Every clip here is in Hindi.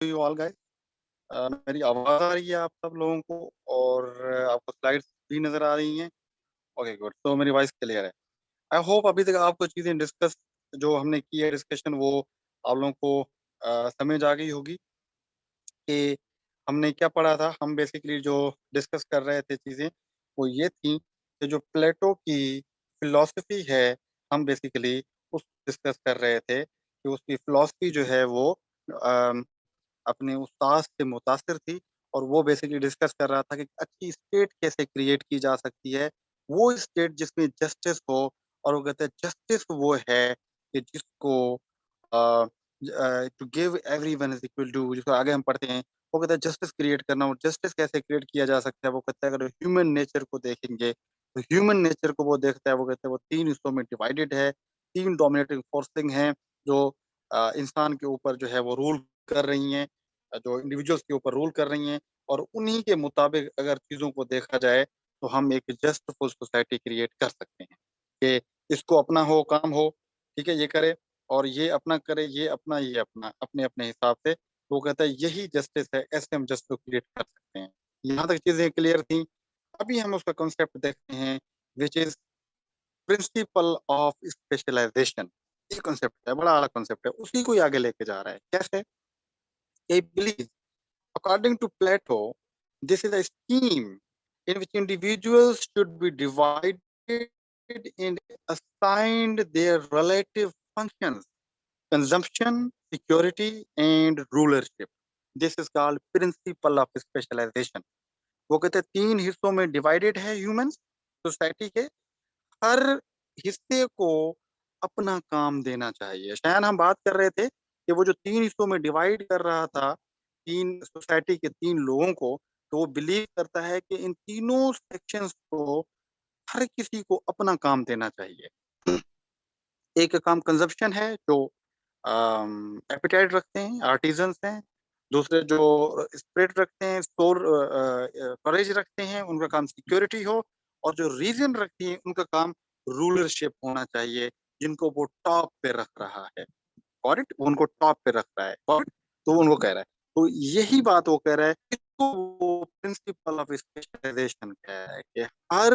You all guys. मेरी आवाज़ आ रही है आप सब लोगों को और आपको स्लाइड्स भी नज़र आ रही हैं? ओके गुड, तो मेरी वॉइस क्लियर है। आई होप अभी तक आपको चीज़ें डिस्कस जो हमने की है डिस्कशन वो आप लोगों को समझ आ गई होगी कि हमने क्या पढ़ा था। हम बेसिकली जो डिस्कस कर रहे थे चीज़ें वो ये थी कि जो प्लेटो की फ़िलॉसफ़ी है, हम बेसिकली उस डिस्कस कर रहे थे कि उसकी फ़िलॉसफ़ी जो है वो अ अपने उस्ताद से मुतासिर थी और वो बेसिकली डिस्कस कर रहा था कि अच्छी स्टेट कैसे क्रिएट की जा सकती है। वो स्टेट जिसमें जस्टिस हो और वो कहते हैं जस्टिस वो है कि जिसको to give everyone is equal to, जिसको आगे हम पढ़ते हैं वो कहता है जस्टिस क्रिएट करना। और जस्टिस कैसे क्रिएट किया जा सकता है वो कहता है अगर ह्यूमन नेचर को देखेंगे तो ह्यूमन नेचर को वो देखता है, वो कहता है वो 3 हिस्सों में डिवाइडेड है, 3 डोमिनेटिंग फोर्सिंग हैं जो इंसान के ऊपर जो है वो रूल कर रही हैं, जो इंडिविजुअल्स के ऊपर रूल कर रही हैं। और उन्हीं के मुताबिक अगर चीज़ों को देखा जाए तो हम एक जस्टफुल सोसाइटी क्रिएट कर सकते हैं कि इसको अपना हो काम हो, ठीक है, ये करे और ये अपना करे, ये अपना, अपने-अपने हिसाब से। तो वो कहता है यही जस्टिस है, ऐसे हम जस्टिस क्रिएट कर सकते हैं। यहाँ तक चीज़ें क्लियर थी। अभी हम उसका कॉन्सेप्ट देखते हैं which is principle of specialisation. ये कॉन्सेप्ट है, बड़ा आला कॉन्सेप्ट है। उसी को ही आगे लेके जा रहा है। कैसे? He believes, according to Plato, this is a scheme in which individuals should be divided and assigned their relative functions: consumption, security, and rulership. This is called principle of specialization. वो कहते हैं 3 हिस्सों में डिवाइडेड है ह्यूमंस सोसाइटी के। हर हिस्से को अपना काम देना चाहिए। शायद हम बात कर रहे थे कि वो जो 3 हिस्सों में डिवाइड कर रहा था, 3 सोसाइटी के 3 लोगों को, तो वो बिलीव करता है कि इन तीनों सेक्शंस को हर किसी को अपना काम देना चाहिए। एक काम कंज़म्पशन है जो एपेटाइट रखते हैं, आर्टिज़न्स हैं। दूसरे जो स्पिरिट रखते हैं, करेज रखते हैं, उनका काम सिक्योरिटी हो। और जो रीज़न रखती है, उनका काम रूलरशिप होना चाहिए, जिनको वो टॉप पे रख रहा है। Got it? वो उनको टॉप पे रख रहा है। Got it? तो वो उनको कह रहा है। तो यही बात वो कह रहा है, इसको वो प्रिंसिपल ऑफ स्पेशलाइज़ेशन कह रहा है कि हर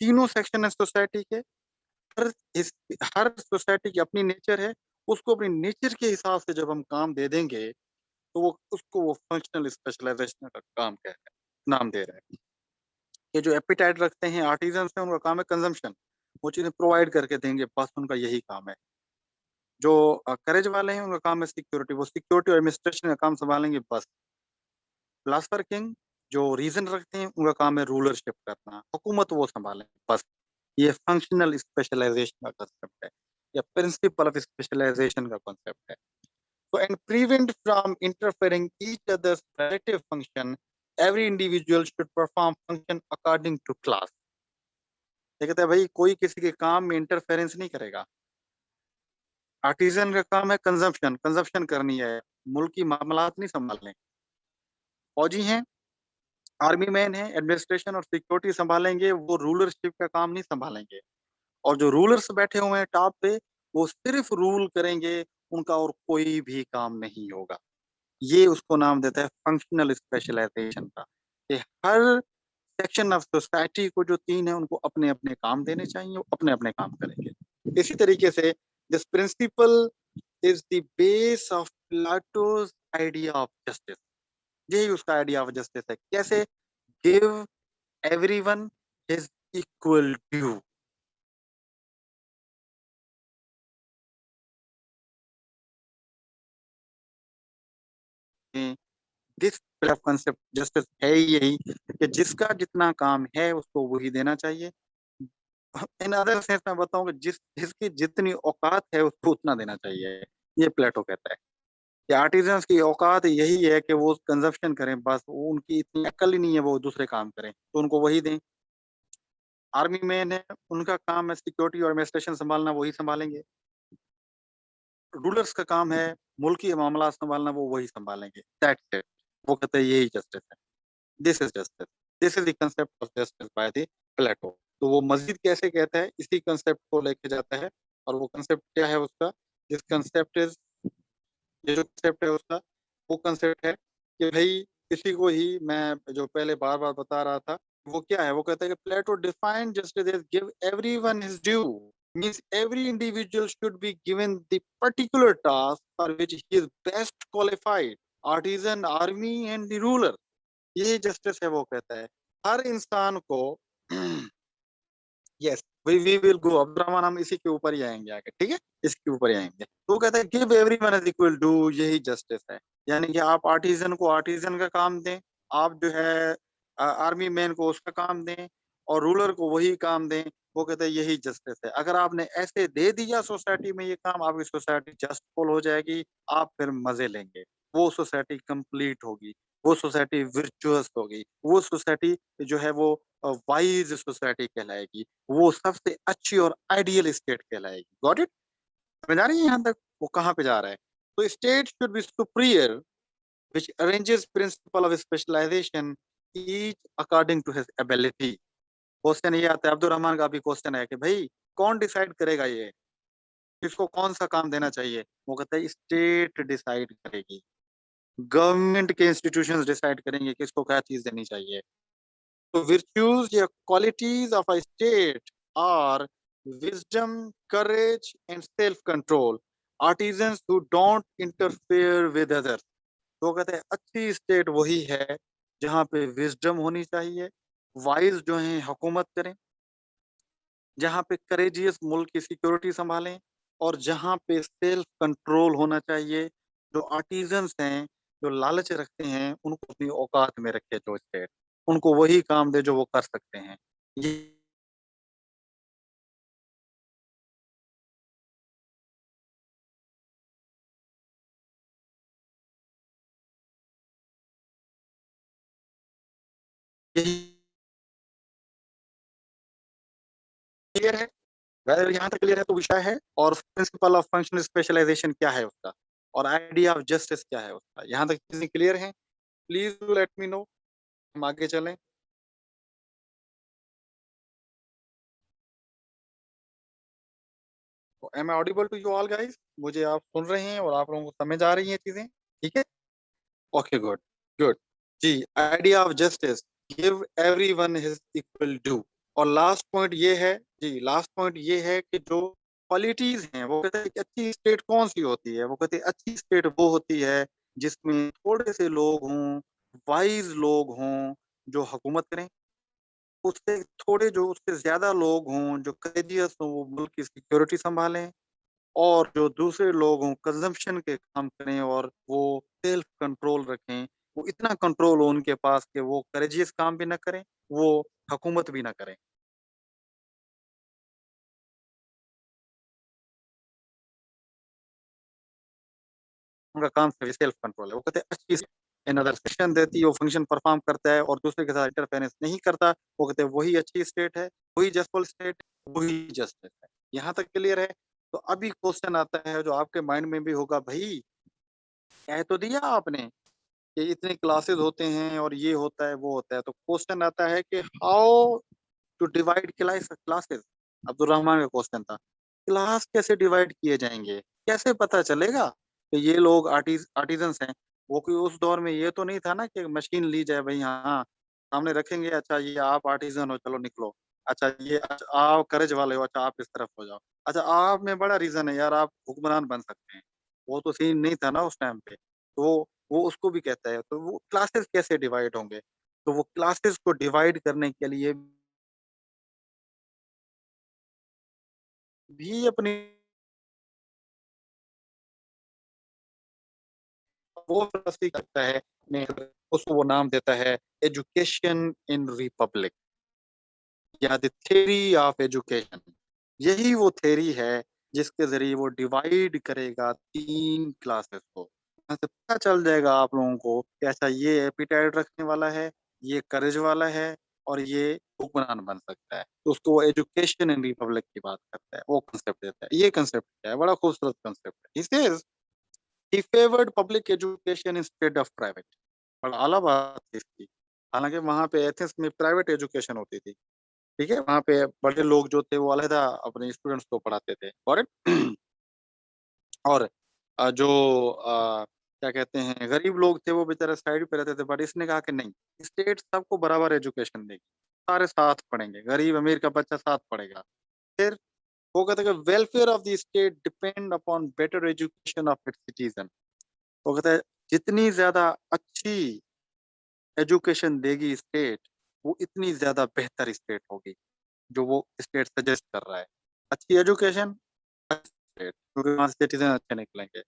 तीनों सेक्शन है सोसाइटी के, हर इस हर सोसाइटी की अपनी नेचर है, उसको अपनी नेचर के हिसाब से जब हम काम दे देंगे, तो वो उसको वो फंक्शनल स्पेशलाइज़ेशन का काम कह रहा है, नाम दे रहा है। ये जो एपेटाइट रखते हैं, आर्टिज़न्स हैं, उनका काम है कंज़म्पशन, वो चीज़ें प्रोवाइड करके देंगे, बस उनका यही काम है। जो करेज वाले हैं, उनका काम है सिक्योरिटी, वो सिक्योरिटी और एडमिनिस्ट्रेशन का काम सँभालेंगे बस। फिलॉसफर किंग जो रीज़न रखते हैं, उनका काम है रूलरशिप करना, हुकूमत वो सँभालें बस। ये फंक्शनल स्पेशलाइज़ेशन का कांसेप्ट है या प्रिंसिपल ऑफ स्पेशलाइज़ेशन का कांसेप्ट है। So and prevent from interfering each other's relative function, every individual should perform function according to class. ये कहता है भाई कोई किसी के काम में इंटरफेरेंस नहीं करेगा। आर्टिज़न का काम है कंज़म्पशन, कंज़म्पशन करनी है, मुल्क की मामलात नहीं सँभालने। फौजी हैं, आर्मी मैन हैं, एडमिनिस्ट्रेशन और सिक्योरिटी सँभालेंगे, वो रूलरशिप का काम नहीं सँभालेंगे। और जो रूलर्स बैठे हुए हैं टॉप पे, वो सिर्फ़ रूल करेंगे, उनका और कोई भी काम नहीं होगा। ये उसको नाम देता है फंक्शनल स्पेशलाइज़ेशन का, कि हर सेक्शन ऑफ सोसाइटी को जो 3 है उनको अपने-अपने काम देने चाहिए, वो अपने-अपने काम करेंगे। इसी तरीके से this principle is the base of Plato's idea of justice. यही उसका आइडिया ऑफ जस्टिस है। कैसे? Give everyone his equal due. This concept justice है ही यही कि जिसका जितना काम है उसको वही देना चाहिए। इन अदर सेंस मैं बताऊँ कि जिसकी जितनी औकात है उसको उतना देना चाहिए। ये प्लेटो कहता है कि आर्टिज़न्स की औकात यही है कि वो कंज़म्पशन करें बस, वो उनकी इतनी अक्ल ही नहीं है वो दूसरे काम करें, तो उनको वही दें। आर्मी मैन है, उनका काम है सिक्योरिटी और एडमिनिस्ट्रेशन सँभालना, वही सँभालेंगे। रूलर्स का काम है मुल्क के मामला सँभालना, वो वही सँभालेंगे। That's it. वो कहते हैं यही जस्टिस है। This is justice. This is the concept of justice by the Plato. तो वो मज़ीद कैसे कहता है, इसी कांसेप्ट को लेके जाता है और वो कांसेप्ट क्या है उसका? दिस कांसेप्ट इज़ ये जो कांसेप्ट है उसका वो कंसेप्ट है कि भाई किसी को ही मैं जो पहले बार-बार बता रहा था, वो क्या है? वो कहता है कि Plato defined justice as give everyone his due, means every individual should be given the particular task for which he is best qualified, artisan, army and the ruler. ये जस्टिस है, वो कहता है। हर इंसान को yes, we will go Abdurrahman, हम इसी के ऊपर ही आएँगे आगे, ठीक है? इसके ऊपर ही आएँगे। तो वो कहता है give everyone is equal to, यही जस्टिस है। यानी कि आप आर्टिज़न को आर्टिज़न का काम दें, आप जो है आर्मी मैन को उसका काम दें और रूलर को वही काम दें। वो कहते हैं यही जस्टिस है। अगर आपने ऐसे दे दिया सोसाइटी में ये काम, आपकी सोसाइटी जस्टफुल हो जाएगी, आप फिर मज़े लेंगे। वो सोसाइटी कंप्लीट होगी, वो सोसाइटी वर्चुअस होगी, वो सोसाइटी जो है वो वाइज़ सोसाइटी कहलाएगी। वो सबसे अच्छी और आइडियल स्टेट कहलाएगी। Got it? समझ आ रही है यहाँ तक? वो कहाँ पे जा रहा है? तो state should be superior which arranges principle of specialization each according to his ability. Question ये आता है, अब्दुल रहमान का भी क्वेश्चन है कि भाई कौन डिसाइड करेगा ये? किसको कौन-सा काम देना चाहिए? वो कहता है स्टेट डिसाइड करेगी। गवर्नमेंट के इंस्टीट्यूशंस डिसाइड करेंगे किसको क्या चीज़ देनी चाहिए। So virtues या qualities of a state are wisdom, courage, and self-control. Artisans who don't interfere with others. तो कहते हैं अच्छी स्टेट वही है जहाँ पे विजडम होनी चाहिए, वाइज जो हैं हुकूमत करें, जहाँ पे करेजियस मुल्क की सिक्योरिटी संभालें और जहाँ पे सेल्फ कंट्रोल होना चाहिए। जो आर्टिजन्स हैं, जो लालच रखते हैं, उनको अपनी औकात में रखे जो स्टेट, उनको वही काम दे जो वो कर सकते हैं। ये यही क्लियर है? अगर यहाँ तक क्लियर है तो विषय है और प्रिंसिपल ऑफ फंक्शनल स्पेशलाइजेशन क्या है उसका और आइडिया ऑफ जस्टिस क्या है उसका। यहाँ तक चीज़ें क्लियर हैं? Please do let me know, हम आगे चलें। तो am I audible to you all guys? मुझे आप सुन रहे हैं और आप लोगों को समझ आ रही हैं चीज़ें? ठीक है? Okay, good, good. जी, idea of justice, give everyone his equal due. और लास्ट पॉइंट ये है, जी, लास्ट पॉइंट ये है कि जो क्वालिटीज़ हैं, वो कहते हैं कि अच्छी स्टेट कौन-सी होती है? वो कहते हैं अच्छी स्टेट वो होती है जिसमें थोड़े से लोग हों, वाइज़ लोग हों, जो हुकूमत करें। उससे थोड़े जो उससे ज़्यादा लोग हों, जो करेजियस हों, वो मुल्क की सिक्योरिटी सँभालें। और जो दूसरे लोग हों कंज़म्पशन के काम करें और वो सेल्फ कंट्रोल रखें। वो इतना कंट्रोल हो उनके पास कि वो करेजियस काम भी ना करें, वो हुकूमत भी ना करें। उनका काम सिर्फ़ सेल्फ कंट्रोल है। वो कहते हैं अच्छी से इन अदर फंक्शन देती है, वो फंक्शन परफ़ॉर्म करता है और दूसरे के साथ इंटरफेरेंस नहीं करता। वो कहते हैं वही अच्छी स्टेट है, वही जस्टफुल स्टेट, वही जस्टिस है। यहाँ तक क्लियर है? तो अभी क्वेश्चन आता है जो आपके माइंड में भी होगा, भई कह तो दिया आपने कि इतने क्लासेस होते हैं और ये होता है, वो होता है। तो क्वेश्चन आता है कि how to divide classes? Abdul Rahman का क्वेश्चन था। क्लास कैसे डिवाइड किए जाएँगे? कैसे पता चलेगा कि ये लोग आर्टिज़न्स हैं? वो कोई उस दौर में ये तो नहीं था ना कि मशीन ली जाए भई, हाँ, सामने रखेंगे, अच्छा ये आप आर्टिज़न हो, चलो निकलो। अच्छा ये आप कर्ज वाले हो, अच्छा आप इस तरफ हो जाओ। अच्छा आप में बड़ा रीज़न है यार, आप हुक्मरान बन सकते हैं। वो तो सीन नहीं था ना उस टाइम पे। तो वो उसको भी कहता है, तो वो क्लासेस कैसे डिवाइड होंगे? तो वो क्लासेस को डिवाइड करने के लिए भी अपनी वो फिलॉसफी करता है, ने उसको वो नाम देता है एजुकेशन इन रिपब्लिक या द थ्योरी ऑफ एजुकेशन। यही वो थ्योरी है जिसके ज़रिए वो डिवाइड करेगा 3 क्लासेस को। यहाँ से पता चल जाएगा आप लोगों को कि अच्छा ये एपेटाइट रखने वाला है, ये करेज वाला है और ये हुक्मरान बन सकता है। तो उसको वो एजुकेशन इन रिपब्लिक की बात करता है, वो कांसेप्ट देता है। ये कांसेप्ट क्या है, बड़ा खूबसूरत कांसेप्ट है। He says he favoured public education instead of private. बड़ा आला बात है इसकी। हालाँकि वहाँ पे एथेंस में प्राइवेट एजुकेशन होती थी, ठीक है? वहाँ पे बड़े लोग जो थे वो अलग-अलग अपने स्टूडेंट्स को पढ़ाते थे। और और जो क्या कहते हैं, गरीब लोग थे वो बेचारे साइड पे रहते थे, बट इसने कहा कि नहीं, स्टेट सबको बराबर एजुकेशन देगी, सारे साथ पढ़ेंगे, गरीब अमीर का बच्चा साथ पढ़ेगा। फिर वो कहते हैं कि welfare of the state depend upon better education of its citizen. वो कहता है जितनी ज्यादा अच्छी एजुकेशन देगी स्टेट, वो इतनी ज्यादा बेहतर स्टेट होगी, जो वो स्टेट सजेस्ट कर रहा है। अच्छी एजुकेशन, स्टेट, क्योंकि वहाँ सिटीजन अच्छे निकलेंगे।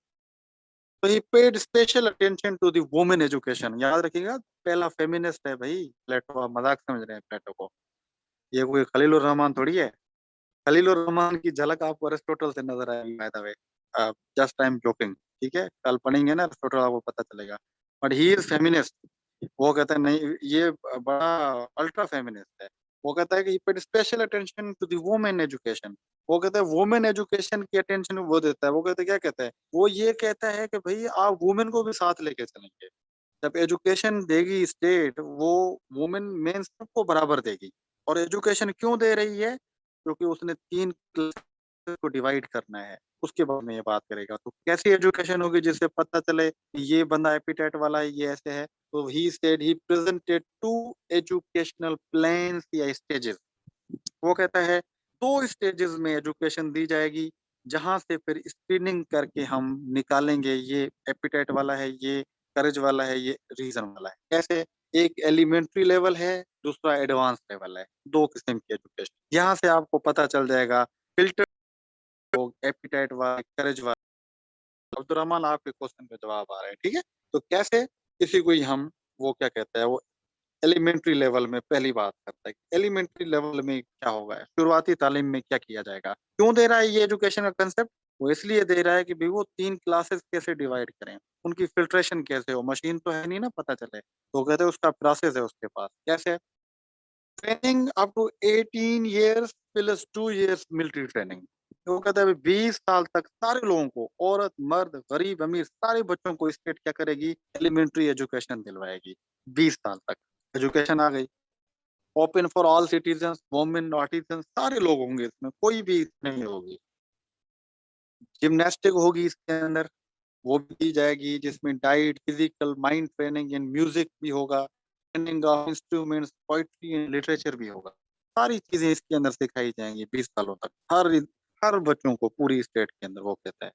तो he paid special attention to the women education. याद रखिएगा, पहला फेमिनिस्ट है भाई प्लेटो। आप मजाक समझ रहे हैं प्लेटो को, ये कोई खलीलुर रहमान थोड़ी है। खलीलुर रहमान की झलक आपको अरिस्टोटल से नजर आएगी, by the way. Just I am joking, ठीक है, कल पढ़ेंगे ना अरिस्टोटल, आपको पता चलेगा। But he is feminist. वो कहता है नहीं, ये बड़ा अल्ट्रा फेमिनिस्ट है। वो कहता है कि paid special attention to the women education. वो कहता है वुमेन एजुकेशन की अटेंशन वो देता है। वो कहता है, क्या कहता है, वो ये कहता है कि भाई आप वुमेन को भी साथ लेके चलेंगे। जब एजुकेशन देगी स्टेट, वो वुमेन मेन सबको बराबर देगी। और एजुकेशन क्यों दे रही है, क्योंकि उसने 3 क्लास को डिवाइड करना है। उसके बाद में ये बात करेगा, तो कैसी एजुकेशन होगी जिससे पता चले कि ये बंदा एपिटाइट वाला है, ये ऐसे है। तो he said he presented 2 educational plans या स्टेजेस। वो कहता है 2 स्टेजेस में एजुकेशन दी जाएगी, जहां से फिर स्क्रीनिंग करके हम निकालेंगे ये एपिटाइट वाला है, ये करेज वाला है, ये रीजन वाला है। कैसे, एक एलिमेंट्री लेवल है, दूसरा एडवांस लेवल है। 2 किस्म की एजुकेशन, यहाँ से आपको पता चल जाएगा फिल्टर, एपिटाइट वाला, करेज वाला। अब्दुलरहमान, आपके क्वेश्चन का जवाब आ रहा है, ठीक है। तो कैसे किसी को हम, वो क्या कहता है, वो एलिमेंट्री लेवल में पहली बात करता है। एलिमेंट्री लेवल में क्या होगा, शुरुआती तालीम में क्या किया जाएगा, क्यों दे रहा है ये एजुकेशन का कंसेप्ट। वो इसलिए दे रहा है कि भाई वो 3 क्लासेस कैसे डिवाइड करें, उनकी फिल्ट्रेशन कैसे हो। मशीन तो है नहीं ना, पता चले। तो कहते हैं उसका प्रोसेस है उसके पास। कैसे, training up to 18 years plus 2 years military training. वो कहता है 20 साल तक सारे लोगों को, औरत मर्द गरीब अमीर सारे बच्चों को स्टेट क्या करेगी, एलिमेंट्री एजुकेशन दिलवाएगी। 20 साल तक एजुकेशन आ गई। Open for all citizen, women, artisan, सारे लोग होंगे इसमें, कोई भी नहीं होगी। जिम्नास्टिक होगी इसके अंदर, वो भी की जाएगी, जिसमें diet, physical, mind training and music भी होगा। Training of instruments, poetry and literature भी होगा। सारी चीजें इसके अंदर सिखाई जाएंगी 20 सालों तक, हर बच्चों को पूरी स्टेट के अंदर। वो कहता है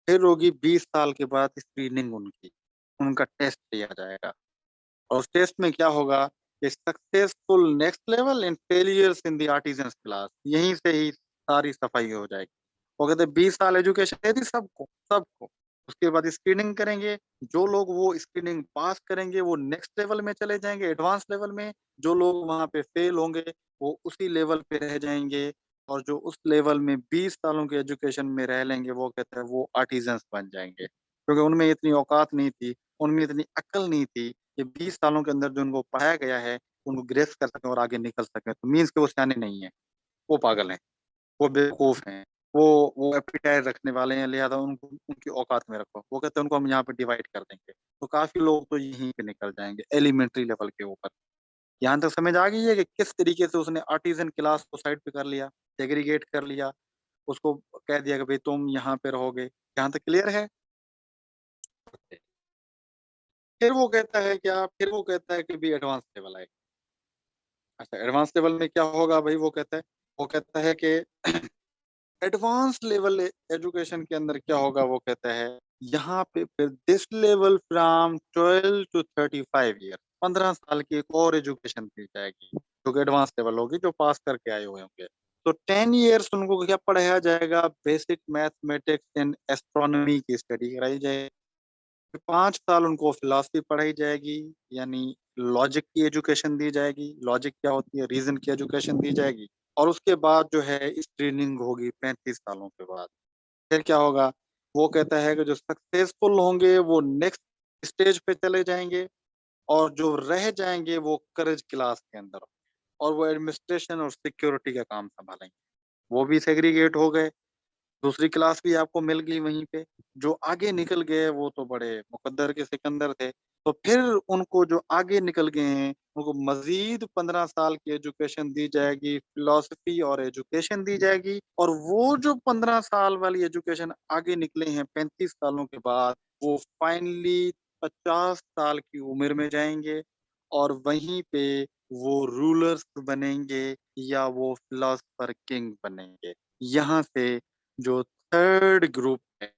फिर होगी 20 साल के बाद स्क्रीनिंग उनकी, उनका टेस्ट लिया जाएगा। और उस टेस्ट में क्या होगा कि successful next level and failures in the artisan class, यहीं से ही सारी सफाई हो जाएगी। वो कहते 20 साल एजुकेशन दे दी सबको सबको। उसके बाद स्क्रीनिंग करेंगे, जो लोग वो स्क्रीनिंग पास करेंगे वो नेक्स्ट लेवल में चले जाएंगे, एडवांस लेवल में। जो लोग वहां पे फेल होंगे वो उसी लेवल पे रह जाएंगे। और जो उस लेवल में 20 सालों के एजुकेशन में रह लेंगे, वो कहते हैं वो आर्टिजन्स बन जाएंगे, क्योंकि उनमें इतनी औकात नहीं थी, उनमें इतनी अक्ल नहीं थी कि 20 सालों के अंदर जो उनको पढ़ाया गया है उनको ग्रेस कर सकें और आगे निकल सकें। तो मीन्स के वो सियाने नहीं है, वो पागल हैं, वो बेवकूफ हैं, वो एपिटाइट रखने वाले हैं, लिहाजा उनको उनकी औकात में रखो। वो कहते हैं उनको हम यहाँ पे डिवाइड कर देंगे। तो काफी लोग तो यहीं पे निकल जाएंगे एलिमेंट्री लेवल के ऊपर। यहाँ तक समझ आ गई है कि किस तरीके से उसने आर्टिजन क्लास को साइड पे कर लिया, सेग्रीगेट कर लिया, उसको कह दिया कि भाई तुम यहाँ पे रहोगे। यहाँ तक क्लियर है। फिर वो कहता है क्या, फिर वो कहता है कि भी एडवांस लेवल है। अच्छा, एडवांस लेवल में क्या होगा भाई, वो कहता है कि एडवांस लेवल एजुकेशन के अंदर क्या होगा। वो कहता है यहाँ पे फिर this level from 12 to 35 year, 15 साल की एक और एजुकेशन दी जाएगी, जो कि एडवांस लेवल होगी, जो पास करके आए हुए होंगे। तो 10 ईयर्स उनको क्या पढ़ाया जाएगा, बेसिक मैथमेटिक्स एंड एस्ट्रोनॉमी की स्टडी कराई जाएगी। 5 साल उनको फिलॉसफी पढ़ाई जाएगी, यानी लॉजिक की एजुकेशन दी जाएगी। लॉजिक क्या होती है, रीजन की एजुकेशन दी जाएगी। और उसके बाद जो है ट्रेनिंग होगी 35 सालों के बाद। फिर क्या होगा, वो कहता है कि जो सक्सेसफुल होंगे वो नेक्स्ट स्टेज पे चले जाएंगे, और जो रह जाएंगे वो करेज क्लास के अंदर, और वो एडमिनिस्ट्रेशन और सिक्योरिटी का काम संभालेंगे। वो भी सेग्रीगेट हो गए, दूसरी क्लास भी आपको मिल गई वहीं पे। जो आगे निकल गए वो तो बड़े मुकद्दर के सिकंदर थे। तो फिर उनको जो आगे निकल गए हैं उनको मज़ीद 15 साल की एजुकेशन दी जाएगी, फिलॉसफी और एजुकेशन दी जाएगी और वो जो 15 साल वाली एजुकेशन आगे निकले हैं 35 सालों के बाद, वो फाइनली 50 साल की उम्र में जाएँगे और वहीं पे वो रूलर्स बनेंगे या वो फिलॉसफर किंग बनेंगे। यहाँ से जो थर्ड ग्रुप है,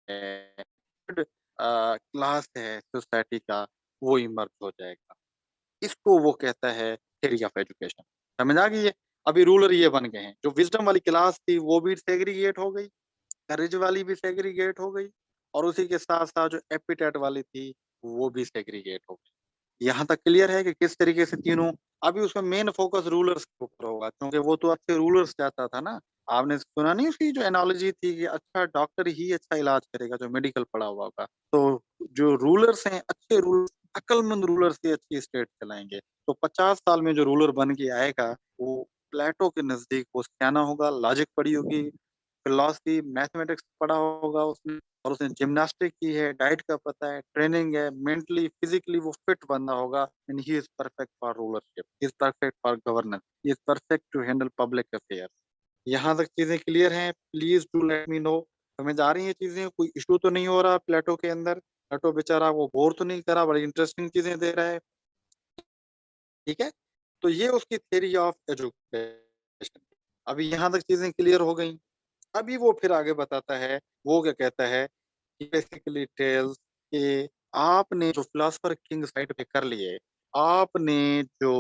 थर्ड क्लास है सोसाइटी का, वो इमर्ज हो जाएगा। इसको वो कहता है थ्योरी ऑफ एजुकेशन। समझ आ गई है? अभी रूलर ये बन गए हैं। जो विज़डम वाली क्लास थी वो भी सेग्रीगेट हो गई, करेज वाली भी सेग्रीगेट हो गई और उसी के साथ-साथ जो एपिटाइट वाली थी, वो भी सेग्रीगेट हो गई। यहाँ तक क्लियर है कि किस तरीके से तीनों अभी उसमें मेन फ़ोकस रूलर्स के ऊपर होगा क्योंकि वो तो अच्छे रूलर्स चाहता था ना। आपने सुना नहीं उसकी जो एनालॉजी थी कि अच्छा डॉक्टर ही अच्छा इलाज करेगा जो मेडिकल पढ़ा हुआ होगा। तो जो रूलर्स हैं, अच्छे रूलर्स, अक्लमंद रूलर्स ही अच्छी स्टेट चलाएँगे। तो 50 साल में जो रूलर बन के आएगा, वो प्लेटो के नज़दीक वो सियाना होगा, लॉजिक पढ़ी होगी, फिलॉसफी, मैथमेटिक्स पढ़ा होगा उसने और उसने जिम्नास्टिक की है, डाइट का पता है, ट्रेनिंग है, मेंटली, फिज़िकली वो फिट बंदा होगा and he is perfect for rulership, he is perfect for governance, he is perfect to handle public affairs. यहाँ तक चीज़ें क्लियर हैं? Please do let me know. समझ आ रही हैं चीज़ें? कोई इश्यू तो नहीं हो रहा प्लेटो के अंदर? प्लेटो बेचारा वो बोर तो नहीं कर रहा, बड़ी इंटरेस्टिंग चीज़ें दे रहा है, ठीक है? तो ये उसकी थ्योरी ऑफ एजुकेशन। अभी यहाँ तक चीज़ें क्लियर हो गई। अभी वो फिर आगे बताता है, वो क्या कहता है कि बेसिकली टेल्स कि आपने जो फिलॉसफर किंग साइड पे कर लिए, आपने जो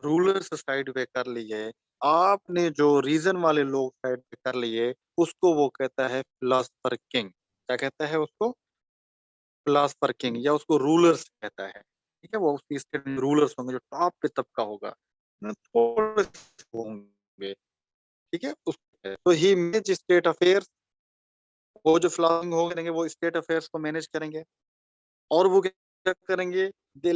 रूलर्स साइड पे कर लिए, आपने जो रीज़न वाले लोग साइड पे कर लिए, उसको वो कहता है फिलॉसफर किंग। क्या कहता है उसको? फिलॉसफर किंग या उसको रूलर्स कहता है। ठीक है? वो उसकी स्टेट में रूलर्स होंगे जो टॉप पे तबका होगा। थोड़े से होंगे, ठीक है? उस तो ही मैनेज स्टेट अफेयर्स वो जो फ्लॉगिंग हो करेंगे वो स्टेट अफेयर्स को मैनेज करेंगे और वो क्या करेंगे they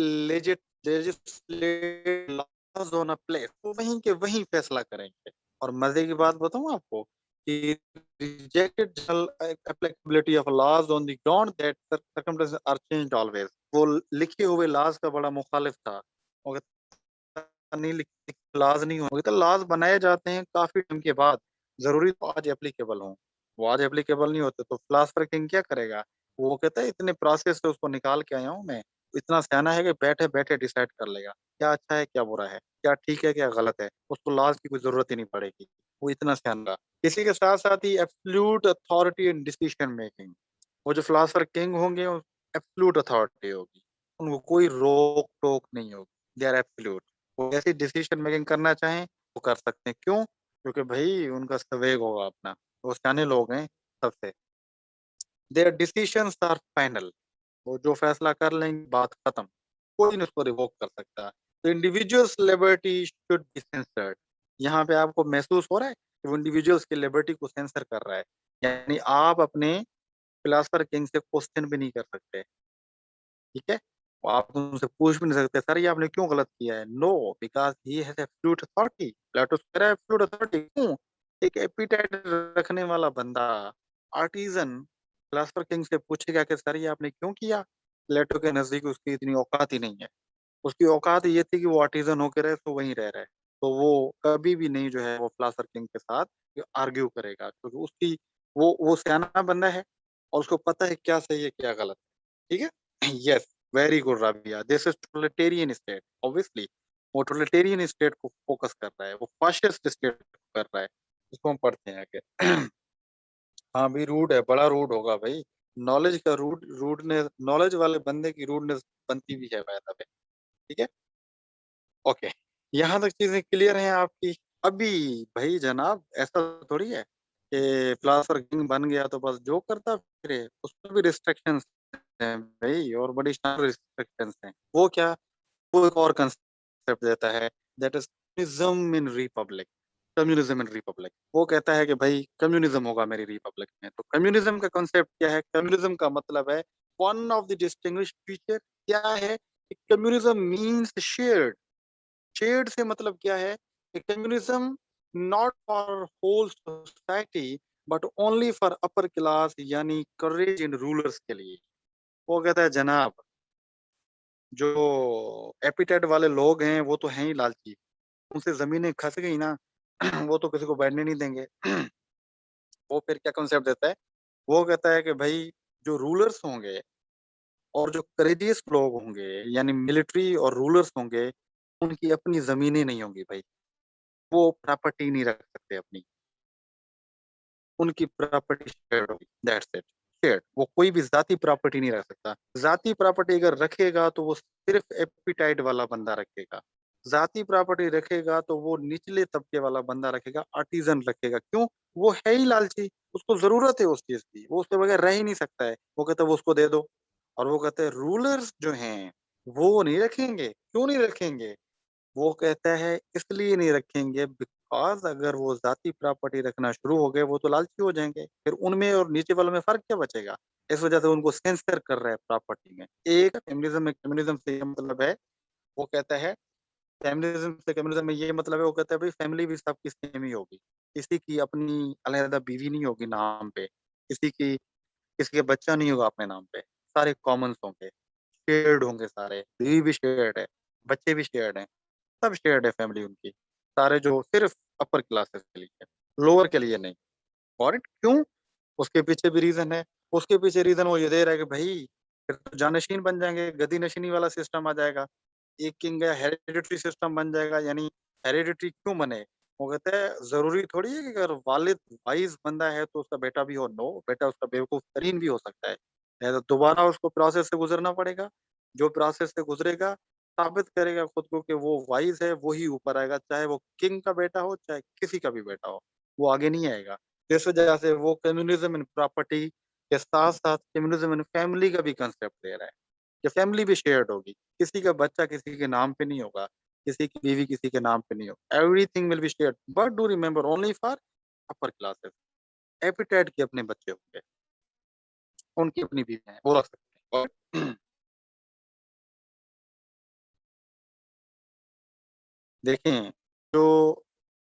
legislate laws on a place वो वहीं के वहीं फैसला करेंगे और मजे की बात बताऊं आपको कि rejected general applicability of laws on the ground that circumstances are changed always वो लिखे हुए लॉज का बड़ा मुखालिफ था वो कहता, नहीं लिखे लॉज नहीं होंगे तो लॉज बनाए जाते हैं काफी टाइम के बाद जरूरी तो आज एप्लीकेबल हों वो आज एप्लीकेबल नहीं होते तो फिलॉसफर किंग क्या करेगा वो कहता है इतने प्रोसेस से उसको निकाल के आया हूँ मैं इतना सियाना है कि बैठे-बैठे डिसाइड कर लेगा, क्या अच्छा है, क्या बुरा है, क्या ठीक है, क्या गलत है, उसको लॉज़ की कोई ज़रूरत ही नहीं पड़ेगी, वो इतना सियाना। इसी के साथ-साथ ही absolute authority in decision making, वो जो फिलॉसफर किंग होंगे एब्सोल्यूट अथॉरिटी होगी, उनको कोई रोक-टोक नहीं होगी, दे आर एब्सोल्यूट। वो जैसी डिसीजन मेकिंग करना चाहें, वो कर सकते हैं, क्यों? क्योंकि भई उनका संवेग होगा अपना, वो सियाने लोग हैं सबसे। Their decisions are final. वो जो फैसला कर लेंगे बात खत्म, कोई नहीं उसको रिवोक कर सकता। तो individuals liberty should be censored. यहाँ पे आपको महसूस हो रहा है कि वो इंडिविजुअल्स की लिबर्टी को सेंसर कर रहा है। यानी आप अपने फिलॉसफर किंग से क्वेश्चन भी नहीं कर सकते, ठीक है? आप उनसे पूछ भी नहीं सकते, सर ये आपने क्यों गलत किया है? No, because he has absolute authority. Plato कह रहा है एब्सोल्यूट अथॉरिटी क्यों? एक एपिटाइट रखने वाला बंदा, आर्टिज़न फिलॉसफर किंग से पूछेगा कि सर ये आपने क्यों किया? प्लेटो के नज़दीक उसकी इतनी औकात ही नहीं है। उसकी औकात ये थी कि वो आर्टिज़न होके रहे तो वहीं रह रहा है। तो वो कभी भी नहीं जो है वो फिलॉसफर किंग के साथ आर्ग्यू करेगा क्योंकि उसकी वो सियाना बंदा है और उसको पता है क्या सही है, क्या गलत है। ठीक है? Yes, very good Rabia, this is totalitarian state obviously वो टोटलिटेरियन स्टेट को फ़ोकस कर रहा है, वो फासिस्ट स्टेट कर रहा है। इसको हम पढ़ते हैं आगे। हाँ, भी रूड है, बड़ा रूड होगा भई। नॉलेज का रूडनेस नॉलेज वाले बंदे की रूडनेस बनती भी है बाय द वे, ठीक है? ओके, यहाँ तक चीज़ें क्लियर हैं आपकी। अभी भई जनाब ऐसा थोड़ी है कि फिलॉसफर किंग बन गया तो बस जो करता फिरे, उसमें भी रिस्ट्रिक्शंस हैं भई और बड़ी स्ट्रॉन्ग रिस्ट्रिक्शंस हैं। वो क्या? वो एक और कांसेप्ट देता है that is communism in Republic. वो कहता है कि भई कम्युनिज़्म होगा मेरी रिपब्लिक में। तो कम्युनिज़्म का कांसेप्ट क्या है? कम्युनिज़्म का मतलब है one of the distinguished feature क्या है? कि कम्युनिज़्म मीन्स शेयर्ड। शेयर्ड से मतलब क्या है? कि communism not for whole society but only for upper class यानी करेज इन रूलर्स के लिए। वो कहता है जनाब जो एपिटाइट वाले लोग हैं वो तो हैं ही लालची। उनसे ज़मीनें खस गई ना वो तो किसी को बैठने नहीं देंगे। वो फिर क्या कॉन्सेप्ट देता है, वो कहता है कि भई जो रूलर्स होंगे और जो करेजियस लोग होंगे यानी मिलिट्री और रूलर्स होंगे, उनकी अपनी ज़मीनें नहीं होंगी भई। वो प्रॉपर्टी नहीं रख सकते अपनी, उनकी प्रॉपर्टी शेयर्ड होगी, दैट्स इट, शेयर्ड। वो कोई भी ज़ाती प्रॉपर्टी नहीं रख सकता। ज़ाती प्रॉपर्टी अगर रखेगा तो वो सिर्फ़ एपेटाइट वाला बंदा रखेगा। ज़ाती प्रॉपर्टी रखेगा तो वो निचले तबके वाला बंदा रखेगा, आर्टिज़न रखेगा। क्यों? वो है ही लालची, उसको ज़रूरत है उस चीज़ की, वो उसके बगैर रह ही नहीं सकता है। वो कहता है वो उसको दे दो और वो कहते हैं रूलर्स जो हैं, वो नहीं रखेंगे। क्यों नहीं रखेंगे? वो कहता है इसलिए नहीं रखेंगे बिकॉज़ अगर वो ज़ाती प्रॉपर्टी रखना शुरू हो गए, वो तो लालची हो जाएँगे। फिर उनमें और नीचे वालों में फ़र्क क्या बचेगा? इस वज़ह से उनको सेंसर कर रहा है प्रॉपर्टी में। एक कम्युनिज़्म से ये मतलब है, वो कहता है कम्युनिज़्म में ये मतलब है, वो कहता है भई फैमिली भी सबकी सेम ही होगी। किसी की अपनी अलग-अलग बीवी नहीं होगी नाम पे, किसी के बच्चा नहीं होगा अपने नाम पे, सारे कॉमन्स होंगे, शेयर्ड होंगे सारे, बीवी भी शेयर्ड है, बच्चे भी शेयर्ड हैं। सब शेयर्ड है फैमिली उनकी। सारे जो सिर्फ़ अपर क्लासेस के लिए है, लोअर के लिए नहीं। फॉर इट क्यों? उसके पीछे भी रीज़न है। उसके पीछे रीज़न वो ये दे रहा है कि भई फिर तो जानशीन बन जाएँगे, गद्दी-नशीनी वाला सिस्टम आ जाएगा। एक किंग है, हेरिडिटरी सिस्टम बन जाएगा यानी हेरिडिटरी क्यों बने? वो कहते हैं ज़रूरी थोड़ी है कि अगर वालिद वाइज़ बंदा है तो उसका बेटा भी हो, नो बेटा उसका बेवकूफ़ तरीन भी हो सकता है। तो दोबारा उसको प्रोसेस से गुज़रना पड़ेगा। जो प्रोसेस से गुज़रेगा, साबित करेगा खुद को कि वो वाइज़ है, वो ही ऊपर आएगा, चाहे वो किंग का बेटा हो, चाहे किसी का भी बेटा हो, वो आगे नहीं आएगा। इस वजह से वो कम्युनिज़्म एंड प्रॉपर्टी के साथ-साथ कम्युनिज़्म एंड फैमिली का भी कांसेप्ट दे रहा है, कि फैमिली भी शेयर्ड होगी। किसी का बच्चा किसी के नाम पे नहीं होगा, किसी की बीवी किसी के नाम पे नहीं होगी। Everything will be shared, but do remember only for upper classes. Appetite के अपने बच्चे होंगे, उनकी अपनी बीवियाँ हैं, वो रख सकते हैं। और देखें, जो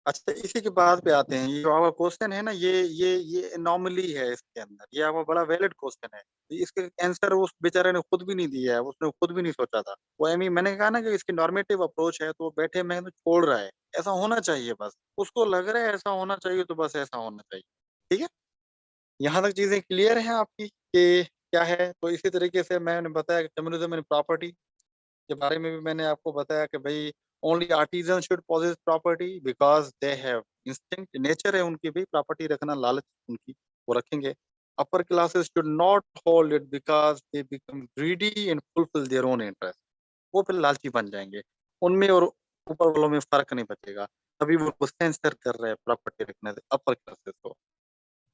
अच्छा इसी के बाद पे आते हैं, ये जो आपका क्वेश्चन है ना ये एनोमली है इसके अंदर, ये आपका बड़ा वैलिड क्वेश्चन है। इसके आंसर उस बेचारे ने खुद भी नहीं दिया है, उसने खुद भी नहीं सोचा था। वो एमी मैंने कहा ना कि इसकी नॉर्मेटिव अप्रोच है, तो वो बैठे में तो छोड़ रहा है। ऐसा होना चाहिए बस, उसको लग रहा है ऐसा होना चाहिए तो बस ऐसा होना चाहिए। ठीक है? यहाँ तक चीज़ें क्लियर हैं आपकी कि क्या है? तो इसी तरीके से मैंने बताया कि कम्युनिज़्म एंड प्रॉपर्टी के बारे में भी मैंने आपको बताया कि भई only artisan should possesses property because they have instinct, nature है उनकी भी प्रॉपर्टी रखना, लालच उनकी, वो रखेंगे। Upper classes should not hold it because they become greedy and fulfil their own interest. वो फिर लालची बन जाएँगे। उनमें और ऊपर वालों में फ़र्क नहीं बचेगा। तभी वो सेंसर कर रहे हैं प्रॉपर्टी रखने से अपर क्लासेस को।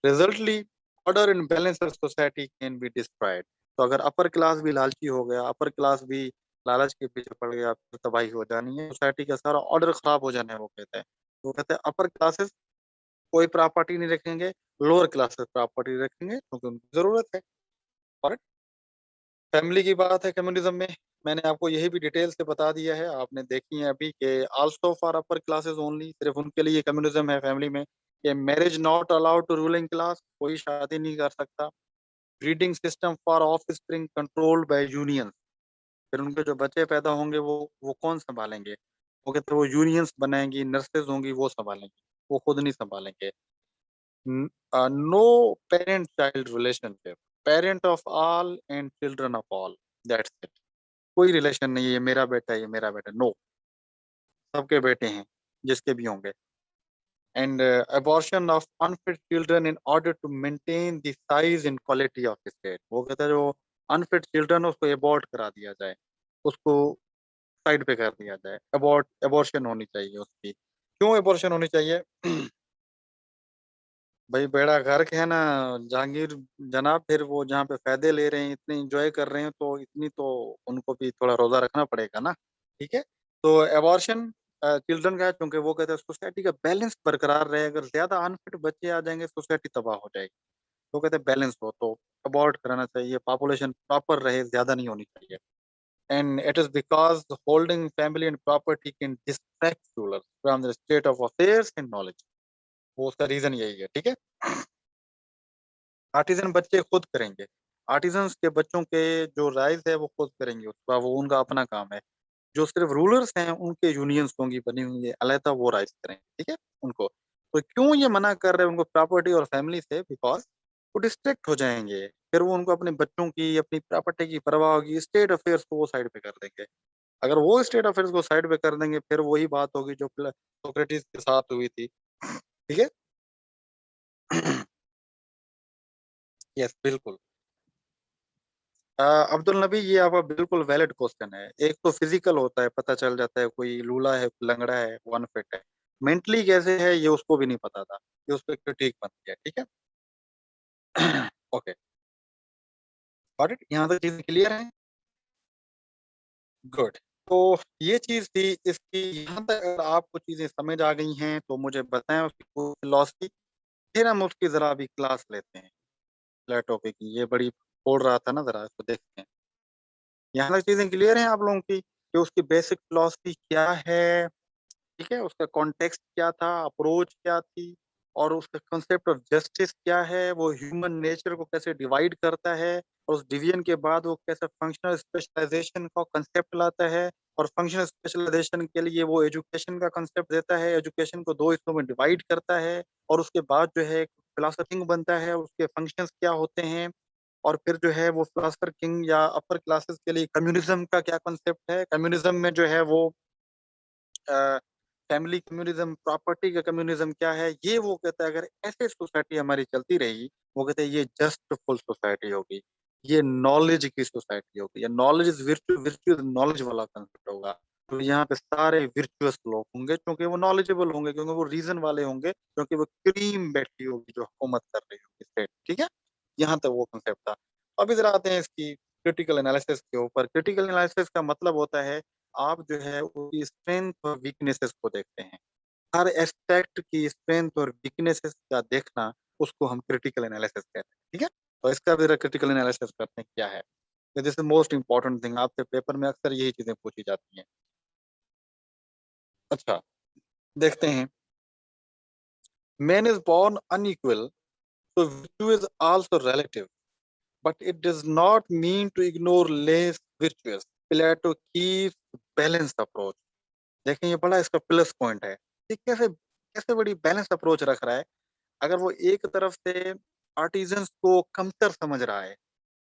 Resultantly order and balance of society can be destroyed. तो अगर अपर क्लास भी लालची हो गया, अपर क्लास भी लालच के पीछे पड़ गया, फिर तबाही हो जानी है, सोसाइटी का सारा ऑर्डर खराब हो जाना है वो कहते हैं। वो कहते हैं अपर क्लासेस कोई प्रॉपर्टी नहीं रखेंगे, लोअर क्लासेस प्रॉपर्टी रखेंगे क्योंकि उनकी ज़रूरत है। और फैमिली की बात है कम्युनिज़्म में, मैंने आपको यही भी डिटेल से बता दिया है, आपने देखी है अभी कि also for upper classes only, सिर्फ़ उनके लिए कम्युनिज़्म है फैमिली में, कि marriage not allowed to ruling class, कोई शादी नहीं कर सकता। Breeding system for offspring controlled by union, फिर उनके जो बच्चे पैदा होंगे वो कौन सँभालेंगे? वो कहते हैं वो यूनियंस बनाएँगी, नर्सेज़ होंगी वो सँभालेंगी, वो खुद नहीं सँभालेंगे। No parent child relationship, parent of all and children of all, that's it. कोई रिलेशन नहीं है, ये मेरा बेटा है, ये मेरा बेटा, नो, सबके बेटे हैं, जिसके भी होंगे। And abortion of unfit children in order to maintain the size and quality of state, वो कहता है जो अनफिट चिल्ड्रन है उसको एबॉर्ट करा दिया जाए, उसको साइड पे कर दिया जाए, अबॉर्शन होनी चाहिए उसकी। क्यों अबॉर्शन होनी चाहिए? भाई बेड़ा गर्क है ना, जहांगीर जनाब, फिर वो जहाँ पे फ़ायदे ले रहे हैं, इतने एन्जॉय कर रहे हैं, तो इतनी तो उनको भी थोड़ा रोज़ा रखना पड़ेगा ना, ठीक है? तो अबॉर्शन चिल्ड्रन का है क्योंकि वो कहते हैं सोसाइटी का बैलेंस बरकरार रहे, अगर ज़्यादा अनफिट बच्चे आ जाएँगे, सोसाइटी तबाह हो जाएगी। तो कहते हैं बैलेंस हो, तो अबॉर्ट कराना चाहिए, पॉपुलेशन प्रॉपर रहे, ज़्यादा नहीं होनी चाहिए। And it is because holding family and property can distract rulers from the state of affairs and knowledge, वो उसका रीज़न यही है, ठीक है? आर्टिज़न बच्चे खुद करेंगे। आर्टिजन्स के बच्चों के जो राइज है वो खुद करेंगे, उसका वो उनका अपना काम है। जो सिर्फ रूलर्स हैं उनके यूनियंस होंगी बनी हुई है, अलहदा वो राइज करेंगे, ठीक है उनको। तो क्यों ये मना कर रहे हैं उनको प्रॉपर्टी और फैमिली से? बिकॉज वो डिस्ट्रैक्ट हो जाएंगे, फिर वो उनको अपने बच्चों की अपनी प्रॉपर्टी की परवाह होगी, स्टेट अफेयर्स को वो साइड पे कर देंगे। अगर वो स्टेट अफेयर्स को साइड पे कर देंगे फिर वही बात होगी जो सोक्रेटिस के साथ हुई थी, ठीक है। यस बिल्कुल। अब्दुल नबी, ये आपका बिल्कुल वैलिड क्वेश्चन है। एक तो फिजिकल होता है, पता चल जाता है कोई लूला है, लंगड़ा है, वन फिट है। मेंटली कैसे है ये उसको भी नहीं पता था, ये उस पर ठीक बनती है, ठीक है। ओके, गॉट इट, यहाँ तक चीजें क्लियर है। गुड। तो ये चीज थी इसकी, यहाँ तक अगर आपको चीजें समझ आ गई हैं तो मुझे बताएं उसकी फिलॉसफी, फिर हम उसकी जरा अभी क्लास लेते हैं। प्लेटो की ये बड़ी बोल रहा था ना, जरा इसको देखते हैं। यहाँ तक चीजें क्लियर हैं आप लोगों की कि उसकी बेसिक फिलॉसफी क्या है, ठीक है, उसका कॉन्टेक्स्ट क्या था, अप्रोच क्या थी, और उसका कंसेप्ट ऑफ जस्टिस क्या है, वो ह्यूमन नेचर को कैसे डिवाइड करता है, और उस डिवीजन के बाद वो कैसे फंक्शनल स्पेशलाइजेशन का कंसेप्ट लाता है, और फंक्शनल स्पेशलाइजेशन के लिए वो एजुकेशन का कंसेप्ट देता है, एजुकेशन को दो हिस्सों में डिवाइड करता है, और उसके बाद जो है फिलोसफिंग बनता है, उसके फंक्शंस क्या होते हैं, और फिर जो है वो फिलोसफर किंग या अपर क्लासेस के लिए कम्युनिज्म का क्या कंसेप्ट है, कम्युनिज्म में जो है वो फैमिली कम्युनिज्म, प्रॉपर्टी का कम्युनिज्म क्या है, ये वो कहता है अगर ऐसे सोसाइटी हमारी चलती रही, वो कहते हैं ये जस्टफुल सोसाइटी होगी, ये नॉलेज की सोसाइटी होगी, या नॉलेज इज विर्चु, विर्चु इज नॉलेज वाला कंसेप्ट होगा। तो यहाँ पे सारे विर्चुअस लोग होंगे क्योंकि वो नॉलेजेबल होंगे, क्योंकि वो रीजन वाले होंगे, क्योंकि वो क्रीम बैठी होगी जो हुकूमत कर रही होगी स्टेट, ठीक है। यहाँ तक वो कंसेप्ट था। अब इधर आते हैं इसकी क्रिटिकल एनालिसिस के ऊपर। क्रिटिकल एनालिसिस का मतलब होता है आप जो है उसकी स्ट्रेंथ और वीकनेसेस को देखते हैं, हर एस्पेक्ट की स्ट्रेंथ और वीकनेसेस का देखना, उसको हम क्रिटिकल एनालिसिस कहते हैं, ठीक है। तो इसका भी क्रिटिकल एनालिसिस करते हैं क्या है। This is most important thing, आपसे पेपर में अक्सर यही चीजें पूछी जाती हैं। अच्छा, देखते हैं। Man is born unequal, so virtue is also relative, but it does not mean to ignore less virtuous. Plato keeps balanced approach। देखें ये बड़ा इसका प्लस पॉइंट है कि कैसे कैसे बड़ी बैलेंस अप्रोच रख रहा है। अगर वो एक तरफ से आर्टिजन्स को कमतर समझ रहा है,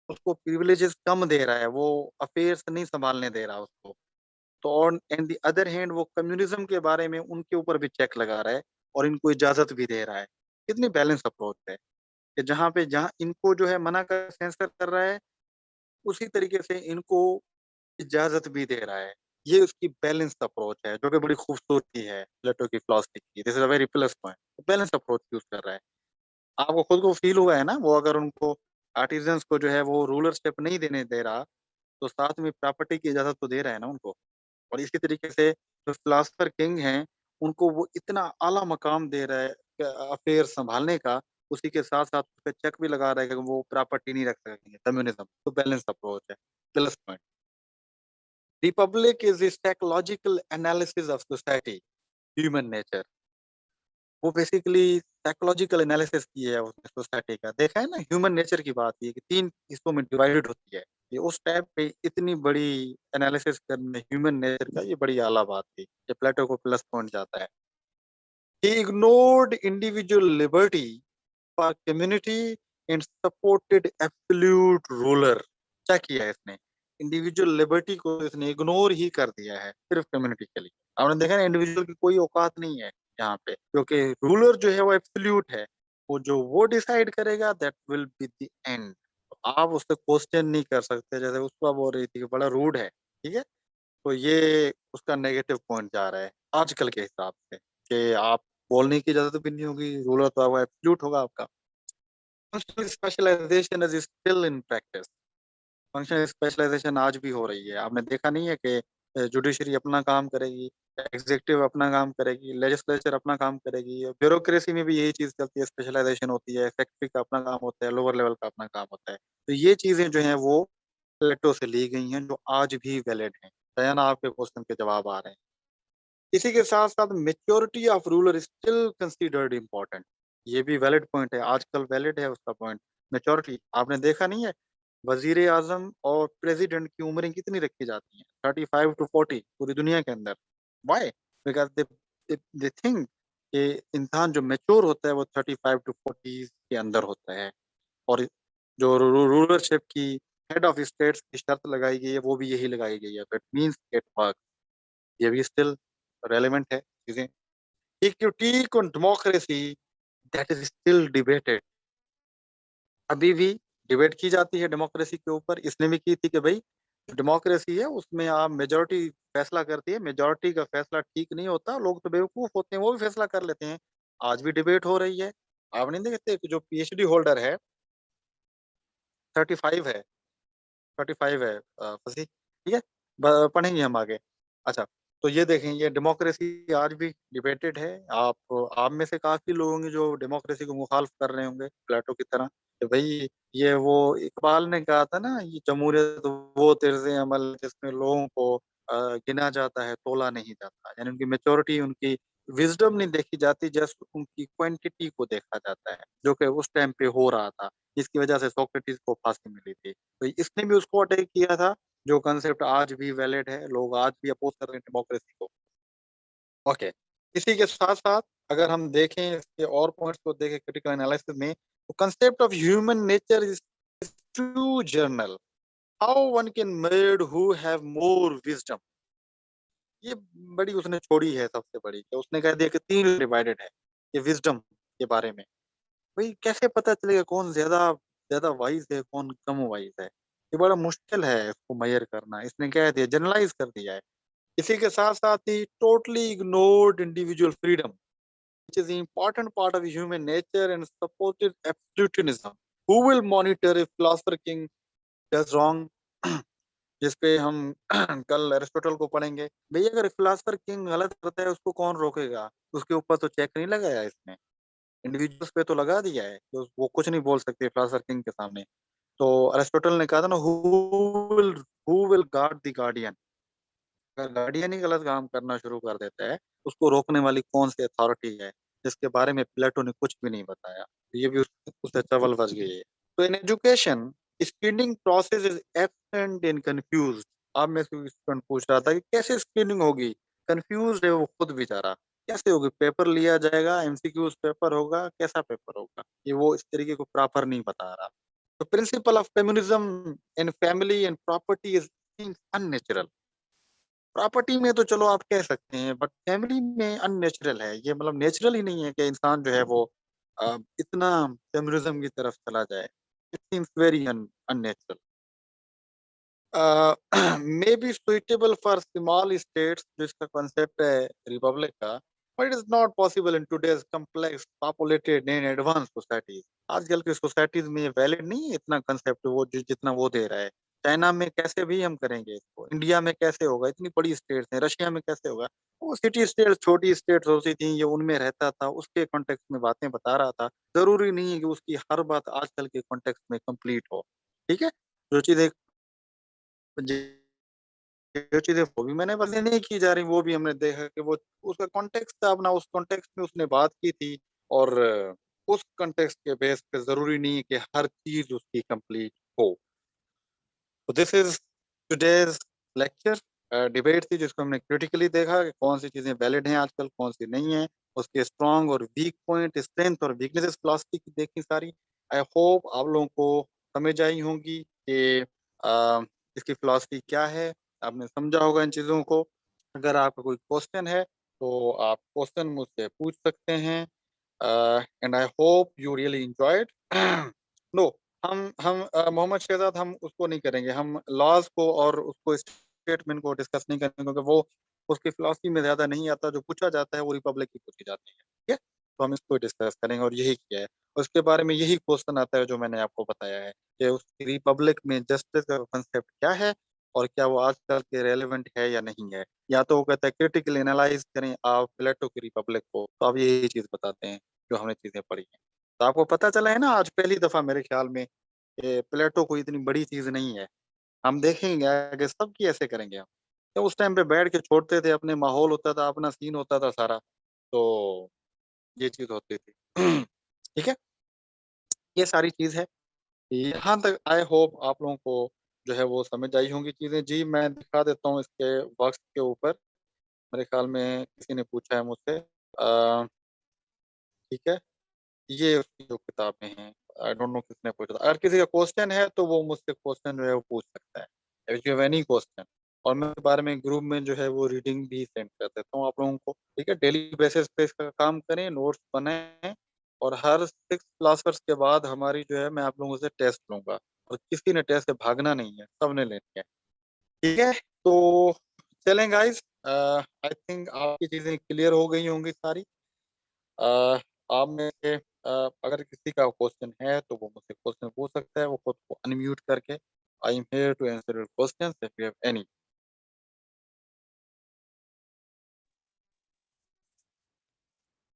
उसको प्रिविलेजेस कम दे रहा है, वो अफेयर्स नहीं संभालने दे रहा उसको, तो on and the other hand वो कम्युनिज्म के बारे में उनके ऊपर भी चेक लगा रहा है और इनको इजाजत भी दे रहा है। कितनी बैलेंस अप्रोच है कि जहाँ इनको जो है मना कर सेंसर कर रहा है, उसी तरीके से इनको इजाजत भी दे रहा है। ये उसकी बैलेंस अप्रोच है जो कि बड़ी खूबसूरती है प्लेटो की फिलॉसफी की। This is a very plus point, balance approach use कर रहा है। आपको खुद को फील हुआ है ना, वो अगर उनको आर्टिजन्स को जो है वो रूलरशिप नहीं देने दे रहा, तो साथ में प्रॉपर्टी की इजाजत तो दे रहा है ना उनको। और इसी तरीके से जो फिलासफर किंग हैं, उनको वो इतना आला मकाम दे रहा है अफेयर संभालने का, उसी के साथ साथ उस पे चेक भी लगा रहा है कि वो प्रॉपर्टी नहीं रख सकेंगे, कम्युनिज्म। तो बैलेंस अप्रोच है, plus point. Republic is psychological analysis of society, human nature. वो बेसिकली साइकोलॉजिकल एनालिसिस की है उसने सोसाइटी का। देखा है ना, ह्यूमन नेचर की बात ये कि तीन हिस्सों में डिवाइडेड होती है। ये उस टाइप पे इतनी बड़ी एनालिसिस करने ह्यूमन नेचर का, ये बड़ी आला बात थी। ये प्लेटो को प्लस पॉइंट जाता है। ही ignored individual liberty for community and supported absolute ruler. क्या किया है इसने? इंडिविजुअल लिबर्टी को इसने इग्नोर ही कर दिया है सिर्फ कम्युनिटी के लिए। आपने देखा ना, इंडिविजुअल की कोई औकात नहीं है यहाँ पे, क्योंकि रूलर जो है वो एब्सोल्यूट है। वो जो वो डिसाइड करेगा that will be the end. आप उससे क्वेश्चन नहीं कर सकते, जैसे उसका बोल रही थी कि बड़ा रूड है, ठीक है। तो ये उसका नेगेटिव पॉइंट जा रहा है आजकल के हिसाब से, कि आप बोलने की इजाजत भी नहीं होगी, रूलर तो आपका एब्सोल्यूट होगा आपका। Functional specialization is still in practice. Functional specialization आज भी हो रही है। आपने देखा नहीं है कि जुडिशरी अपना काम करेगी, एग्जीक्यूटिव अपना काम करेगी, लेजिस्लेचर अपना काम करेगी, ब्यूरोक्रेसी में भी यही चीज चलती है, स्पेशलाइजेशन होती है, फैक्ट्री का अपना काम होता है, लोअर लेवल का अपना काम होता है। तो ये चीजें जो हैं वो प्लेटो से ली गई हैं, जो आज भी वैलिड हैं। दयाना, आपके क्वेश्चन के जवाब आ रहे हैं। इसी के साथ साथ maturity of ruler still considered important. ये भी वैलिड पॉइंट है, आजकल वैलिड है उसका पॉइंट। मेच्योरिटी आपने देखा नहीं है, वजीर आजम और प्रेसिडेंट की उम्रें कितनी रखी जाती हैं? 35 to 40 पूरी दुनिया के अंदर। वाई? बिकॉज दे थिंक कि इंसान जो मेच्योर होता है वो 35 to 40 के अंदर होता है। और जो रूलरशिप की हेड ऑफ स्टेट्स की शर्त लगाई गई है वो भी यही लगाई गई है, दैट मींस इट वर्क। ये भी स्टिल रेलेवेंट है चीजें। Equity on democracy, that is still debated. अभी भी डिबेट की जाती है डेमोक्रेसी के ऊपर। इसने भी की थी कि भाई डेमोक्रेसी है उसमें आप मेजोरिटी फैसला करती है, मेजोरिटी का फैसला ठीक नहीं होता, लोग तो बेवकूफ होते हैं वो भी फैसला कर लेते हैं। आज भी डिबेट हो रही है। आप नहीं देखते कि जो पीएचडी होल्डर है 35 है, 35 है फंसी, ठीक है। पढ़ेंगे हम आगे। अच्छा, तो ये देखें, ये डेमोक्रेसी आज भी डिबेटेड है। आप में से काफी लोग होंगे जो डेमोक्रेसी को मुखालफ कर रहे होंगे प्लेटो की तरह, कि भाई ये वो इकबाल ने कहा था ना, ये जमहूरियत वो तर्ज अमल जिसमें लोगों को गिना जाता है, तोला नहीं जाता। यानी उनकी मेच्योरिटी, उनकी विजडम नहीं देखी जाती, जस्ट उनकी क्वांटिटी को देखा जाता है, जो कि उस टाइम पे हो रहा था, जिसकी वजह से सोक्रेटिस को फांसी मिली थी। तो इसने भी उसको अटैक किया था, जो कंसेप्ट आज भी वैलिड है, लोग आज भी अपोज कर रहे हैं डेमोक्रेसी को। ओके, इसी के साथ साथ अगर हम देखें इसके और पॉइंट्स को देखें क्रिटिकल एनालिसिस में, तो concept of human nature is to journal, how one can made who have more wisdom. ये बड़ी उसने छोड़ी है सबसे बड़ी, कि उसने कह दिया कि तीन डिवाइडेड है ये विजडम के बारे में। भाई कैसे पता चलेगा कौन ज्यादा ज्यादा वाइज है, कौन कम वाइज है? ये बड़ा मुश्किल है इसको मेजर करना। इसने कह दिया, जनरलाइज कर दिया है। इसी के साथ साथ ही totally ignored individual freedom, which is an important part of human nature and supported absolutism. Who will monitor if philosopher king does wrong? जिसपे हम कल एरिस्टोटल को पढ़ेंगे। भैया अगर फिलोसफर किंग गलत करता है उसको कौन रोकेगा? उसके ऊपर तो चेक नहीं लगाया इसने, इंडिविजुअल्स पे तो लगा दिया है, तो वो कुछ नहीं बोल सकते फिलोसफर किंग के सामने। तो अरिस्टोटल ने कहा था ना, who will guard the guardian. अगर गार्डियन ही गलत काम करना शुरू कर देता है, उसको रोकने वाली कौन सी अथॉरिटी है? जिसके बारे में प्लेटो ने कुछ भी नहीं बताया। ये भी उससे चवल बच गई है। तो in education, screening process is absent and confuse. अब मैं स्टूडेंट पूछ रहा था कि कैसे स्क्रीनिंग होगी, कंफ्यूज है वो खुद बेचारा। कैसे होगी? पेपर लिया जाएगा, एमसीक्यूज पेपर होगा, कैसा पेपर होगा? ये वो इस तरीके को प्रॉपर नहीं बता रहा। तो principle of feminism in family and property is unnatural. Property में तो चलो आप कह सकते हैं, बट फैमिली में अननेचुरल है ये, मतलब नेचुरल ही नहीं है कि इंसान जो है वो इतना फेमिनिज्म की तरफ चला जाए। It seems very unnatural. May be suitable for small states, जिसका कॉन्सेप्ट है रिपब्लिक का, but it is not possible in today's complex populated and advance societies. आजकल की सोसाइटीज में ये वैलिड नहीं है इतना कंसेप्ट, वो जितना वो दे रहा है। चाइना में कैसे भी हम करेंगे इसको, इंडिया में कैसे होगा, इतनी बड़ी स्टेट्स हैं, रशिया में कैसे होगा? वो सिटी स्टेट, छोटी स्टेट्स होती थी, ये उनमें रहता था, उसके कॉन्टेक्स्ट में बातें बता रहा था। जरूरी नहीं है कि उसकी हर बात आजकल के कॉन्टेक्स्ट में कंप्लीट हो। ठीक है, जो चीज जो चीजें वो भी मैंने पसंद नहीं की जा रही, वो भी हमने देखा कि वो उसका कॉन्टेक्स्ट था अपना, उस कॉन्टेक्स्ट में उसने बात की थी। और उस कॉन्टेक्स्ट के बेस पे जरूरी नहीं है कि हर चीज उसकी कंप्लीट हो। तो this is today's lecture. Debate थी जिसको हमने क्रिटिकली देखा कि कौन सी चीजें वैलिड हैं आजकल, कौन सी नहीं है। उसके स्ट्रॉन्ग और वीक पॉइंट, स्ट्रेंथ और वीकनेसेस फिलोसफी की देखी सारी। आई होप आप लोगों को समझ आई होंगी कि इसकी फिलोसफी क्या है। आपने समझा होगा इन चीजों को। अगर आपका कोई क्वेश्चन है तो आप क्वेश्चन मुझसे पूछ सकते हैं। And I hope you really enjoyed. No, हम मोहम्मद शहजाद हम उसको नहीं करेंगे, हम लॉज को और उसको स्टेटमेंट को डिस्कस नहीं करेंगे, क्योंकि वो उसकी फिलोसफी में ज्यादा नहीं आता। जो पूछा जाता है वो रिपब्लिक की पूछी जाती है, ठीक है। तो हम इसको डिस्कस करेंगे और यही किया है। उसके बारे में यही क्वेश्चन आता है जो मैंने आपको बताया है, कि उस रिपब्लिक में जस्टिस का कंसेप्ट क्या है, और क्या वो आजकल के रेलेवेंट है या नहीं है। या तो वो कहता है क्रिटिकल एनालाइज करें आप प्लेटो की रिपब्लिक को, तो आप यही चीज बताते हैं जो हमने चीजें पढ़ी हैं। तो आपको पता चला है ना आज पहली दफा मेरे ख्याल में, प्लेटो कोई इतनी बड़ी चीज नहीं है। हम देखेंगे आगे सबकी ऐसे करेंगे हम। तो उस टाइम पे बैठ के छोड़ते थे, अपने माहौल होता था, अपना सीन होता था सारा। तो ये चीज होती थी। ठीक है, ये सारी चीज है। यहाँ तक आई होप आप लोगों को जो है वो समझ आई होंगी चीज़ें। जी, मैं दिखा देता हूँ इसके वर्क्स के ऊपर। मेरे ख़्याल में किसी ने पूछा है मुझसे। ठीक है? ये उसकी जो किताबें हैं, आई डोंट नो किसने पूछा था। अगर किसी का क्वेश्चन है तो वो मुझसे क्वेश्चन जो है वो पूछ सकता है। If you have any question, और मैं इस बारे में ग्रुप में जो है वो रीडिंग भी सेंड कर देता हूँ आप लोगों को। ठीक है? डेली बेसिस पे इसका काम करें, नोट्स बनाएँ, और हर 6 क्लासेस के बाद हमारी जो है मैं आप लोगों से टेस्ट लूँगा, और किसी ने टेस्ट से भागना नहीं है, सबने लेनी है। ठीक है? तो चलें गाइज़, आई थिंक आपकी चीज़ें क्लियर हो गई होंगी सारी। अ, आप में से अगर किसी का क्वेश्चन है तो वो मुझसे क्वेश्चन पूछ सकता है, वो खुद को अनम्यूट करके। I am here to answer your questions if you have any.